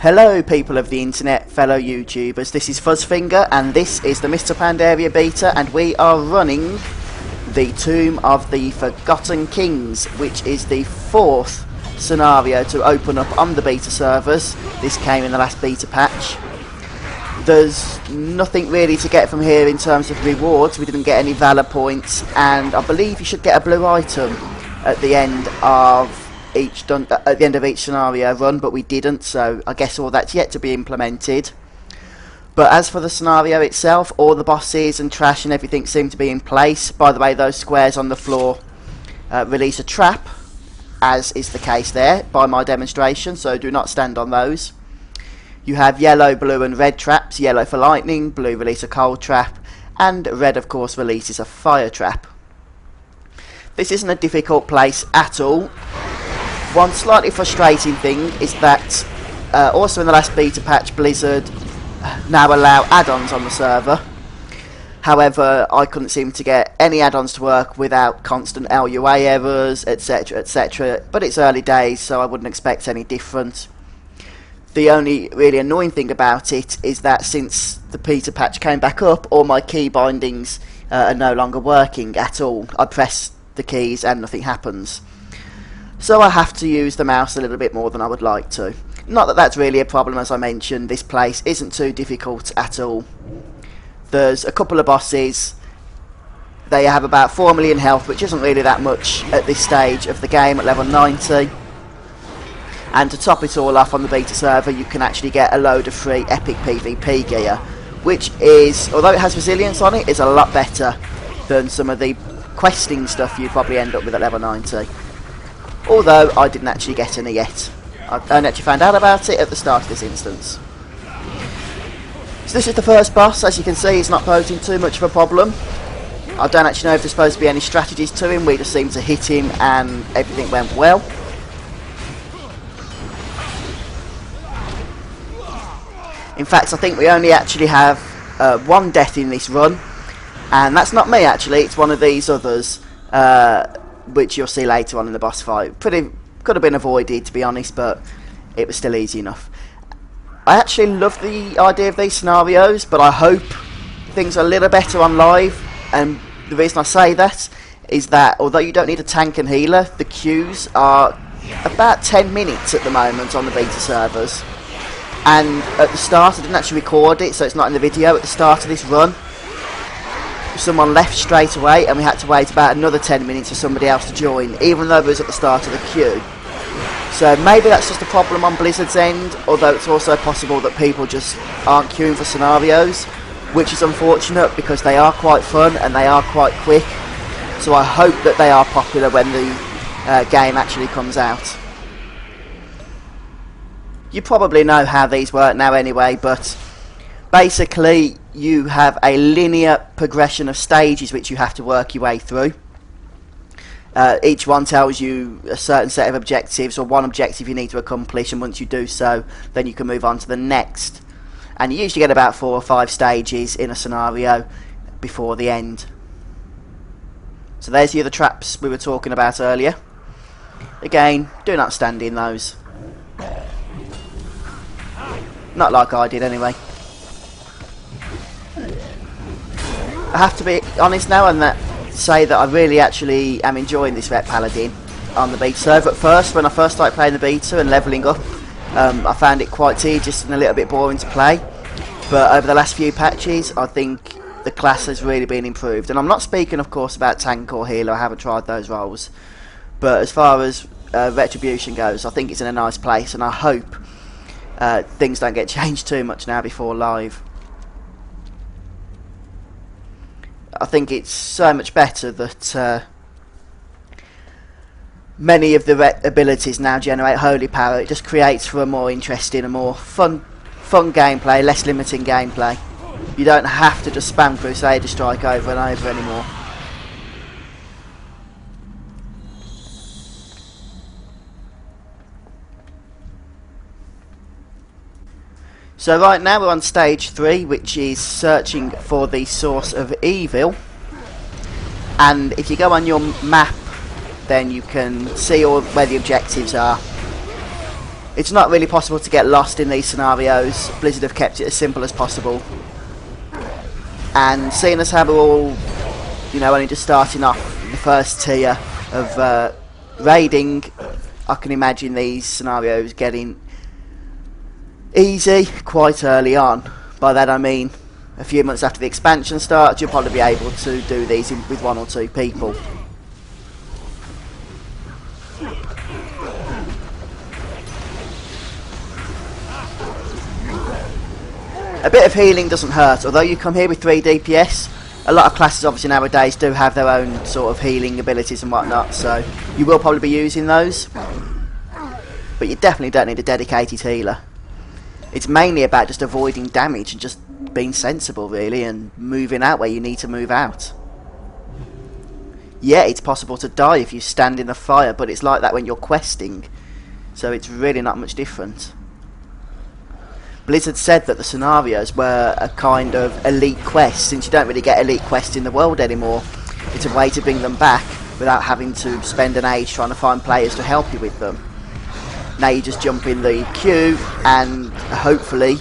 Hello people of the internet, fellow YouTubers, this is Fuzzfinger and this is the Mr. Pandaria beta, and we are running the Tomb of the Forgotten Kings, which is the fourth scenario to open up on the beta servers. This came in the last beta patch. There's nothing really to get from here in terms of rewards. We didn't get any valor points, and I believe you should get a blue item at the end of each scenario run, but we didn't, so I guess all that's yet to be implemented. But as for the scenario itself, all the bosses and trash and everything seem to be in place. By the way, those squares on the floor release a trap, as is the case there by my demonstration, so do not stand on those. You have yellow, blue and red traps. Yellow for lightning, blue release a cold trap, and red of course releases a fire trap. This isn't a difficult place at all. One slightly frustrating thing is that also in the last beta patch, Blizzard now allow add-ons on the server. However, I couldn't seem to get any add-ons to work without constant LUA errors, etc, etc. But it's early days, so I wouldn't expect any different. The only really annoying thing about it is that since the beta patch came back up, all my key bindings are no longer working at all. I press the keys and nothing happens. So I have to use the mouse a little bit more than I would like to. Not that that's really a problem, as I mentioned. This place isn't too difficult at all. There's a couple of bosses. They have about 4 million health, which isn't really that much at this stage of the game at level 90. And to top it all off, on the beta server you can actually get a load of free epic PvP gear, which is, although it has resilience on it, is a lot better than some of the questing stuff you'd probably end up with at level 90. Although I didn't actually get any yet. I only actually found out about it at the start of this instance. So this is the first boss. As you can see, he's not posing too much of a problem. I don't actually know if there's supposed to be any strategies to him. We just seemed to hit him and everything went well. In fact, I think we only actually have one death in this run, and that's not me actually, it's one of these others, which you'll see later on in the boss fight. Could have been avoided, to be honest, but it was still easy enough. I actually love the idea of these scenarios, but I hope things are a little better on live, and the reason I say that is that although you don't need a tank and healer, the queues are about 10 minutes at the moment on the beta servers. And at the start, I didn't actually record it, so it's not in the video. At the start of this run, someone left straight away, and we had to wait about another 10 minutes for somebody else to join, even though it was at the start of the queue. So maybe that's just a problem on Blizzard's end, although it's also possible that people just aren't queuing for scenarios, which is unfortunate because they are quite fun and they are quite quick. So I hope that they are popular when the game actually comes out. You probably know how these work now anyway, but basically you have a linear progression of stages which you have to work your way through. Each one tells you a certain set of objectives, or one objective you need to accomplish, and once you do so, then you can move on to the next. And you usually get about 4 or 5 stages in a scenario before the end. So there's the other traps we were talking about earlier. Again, do not stand in those. Not like I did anyway. I have to be honest now and say that I really actually am enjoying this Ret Paladin on the beta server. At first, when I first started playing the beta and levelling up, I found it quite tedious and a little bit boring to play. But over the last few patches, I think the class has really been improved. And I'm not speaking, of course, about tank or healer. I haven't tried those roles. But as far as Retribution goes, I think it's in a nice place, and I hope things don't get changed too much now before live. I think it's so much better that many of the abilities now generate holy power. It just creates for a more interesting and more fun gameplay, less limiting gameplay. You don't have to just spam Crusader Strike over and over anymore. So right now we're on stage 3, which is searching for the source of evil. And if you go on your map, then you can see where the objectives are. It's not really possible to get lost in these scenarios. Blizzard have kept it as simple as possible. And seeing as how we're all, you know, only just starting off the first tier of raiding, I can imagine these scenarios getting easy quite early on. By that I mean a few months after the expansion starts, you'll probably be able to do these with 1 or 2 people. A bit of healing doesn't hurt, although you come here with 3 DPS. A lot of classes obviously nowadays do have their own sort of healing abilities and whatnot, so you will probably be using those. But you definitely don't need a dedicated healer. It's mainly about just avoiding damage and just being sensible really, and moving out where you need to move out. Yeah, it's possible to die if you stand in the fire, but it's like that when you're questing, so it's really not much different. Blizzard said that the scenarios were a kind of elite quest, since you don't really get elite quests in the world anymore. It's a way to bring them back without having to spend an age trying to find players to help you with them. Now you just jump in the queue and hopefully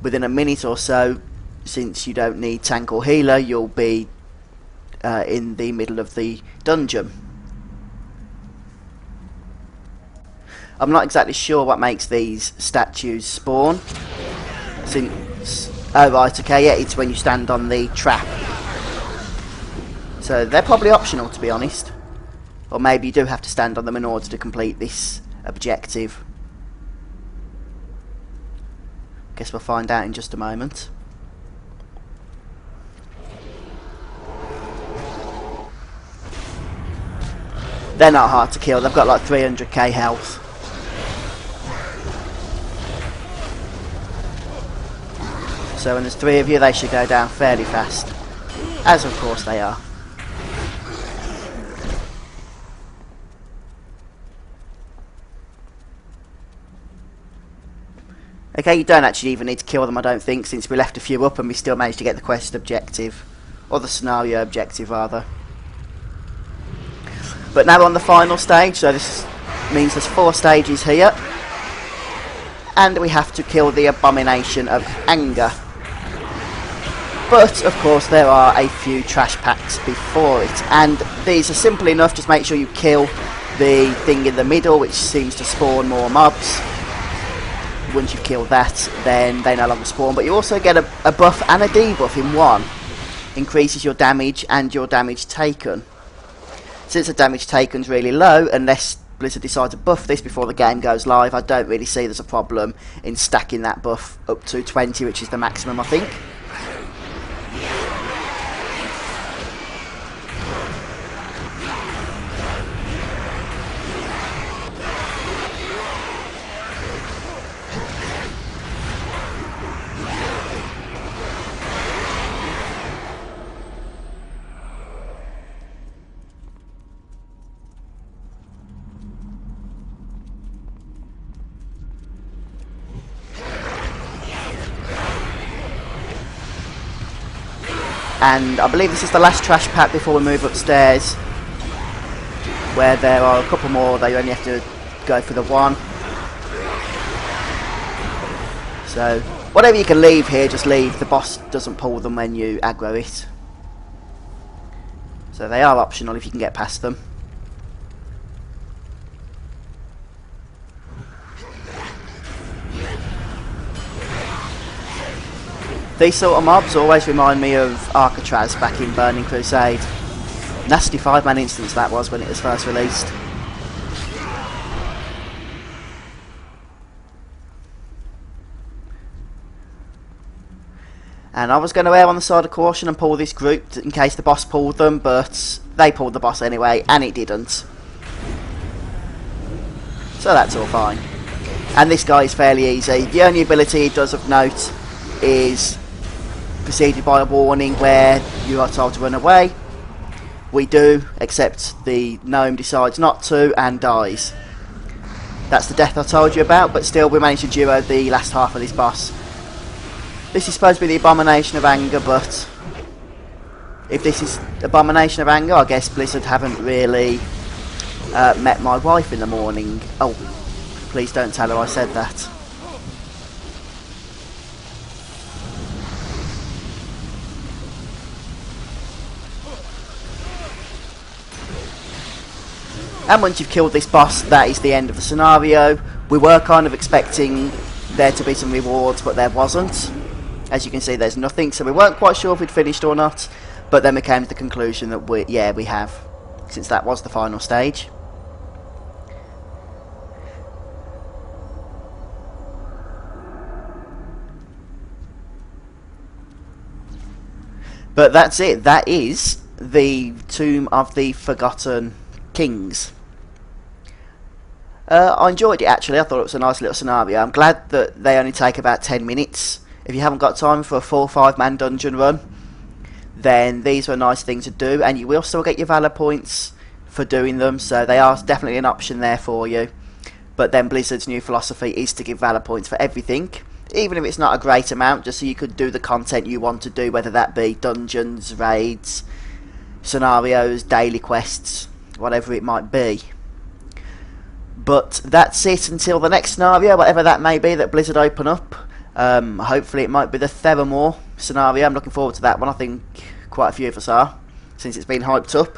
within a minute or so, since you don't need tank or healer, you'll be in the middle of the dungeon. I'm not exactly sure what makes these statues spawn. Since, oh right, okay, yeah, it's when you stand on the trap. So they're probably optional, to be honest. Or maybe you do have to stand on them in order to complete this objective. Guess we'll find out in just a moment. They're not hard to kill, they've got like 300k health. So when there's 3 of you, they should go down fairly fast. As of course they are. Okay, you don't actually even need to kill them, I don't think, since we left a few up and we still managed to get the quest objective. Or the scenario objective, rather. But now we're on the final stage, so this means there's 4 stages here. And we have to kill the Abomination of Anger. But, of course, there are a few trash packs before it. And these are simple enough, just make sure you kill the thing in the middle, which seems to spawn more mobs. Once you've killed that, then they no longer spawn. But you also get a buff and a debuff in one. Increases your damage and your damage taken. Since the damage taken is really low, unless Blizzard decide to buff this before the game goes live, I don't really see there's a problem in stacking that buff up to 20, which is the maximum, I think. And I believe this is the last trash pack before we move upstairs, where there are a couple more, they only have to go for the one. So, whatever you can leave here, just leave. The boss doesn't pull them when you aggro it. So they are optional if you can get past them. These sort of mobs always remind me of Alcatraz back in Burning Crusade. Nasty 5-man instance that was when it was first released. And I was going to err on the side of caution and pull this group in case the boss pulled them, but they pulled the boss anyway, and it didn't. So that's all fine. And this guy is fairly easy. The only ability he does of note is preceded by a warning where you are told to run away. We do, except the gnome decides not to and dies. That's the death I told you about, but still we managed to duo the last half of this boss. This is supposed to be the Abomination of Anger, but if this is Abomination of Anger, I guess Blizzard haven't really met my wife in the morning. Oh, Please don't tell her I said that. And once you've killed this boss, that is the end of the scenario. We were kind of expecting there to be some rewards, but there wasn't. As you can see, there's nothing, so we weren't quite sure if we'd finished or not. But then we came to the conclusion that we have, since that was the final stage. But that's it. That is the Tomb of the Forgotten Kings. I enjoyed it actually. I thought it was a nice little scenario. I'm glad that they only take about 10 minutes. If you haven't got time for a full 5-man dungeon run, then these were a nice thing to do, and you will still get your Valor points for doing them, so they are definitely an option there for you. But then Blizzard's new philosophy is to give Valor points for everything, even if it's not a great amount, just so you could do the content you want to do, whether that be dungeons, raids, scenarios, daily quests, whatever it might be. But that's it until the next scenario, whatever that may be that Blizzard open up. Hopefully it might be the Theramore scenario. I'm looking forward to that one. I think quite a few of us are, since it's been hyped up.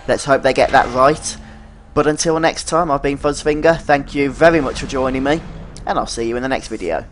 Let's hope they get that right. But until next time, I've been Fuzzfinger. Thank you very much for joining me, and I'll see you in the next video.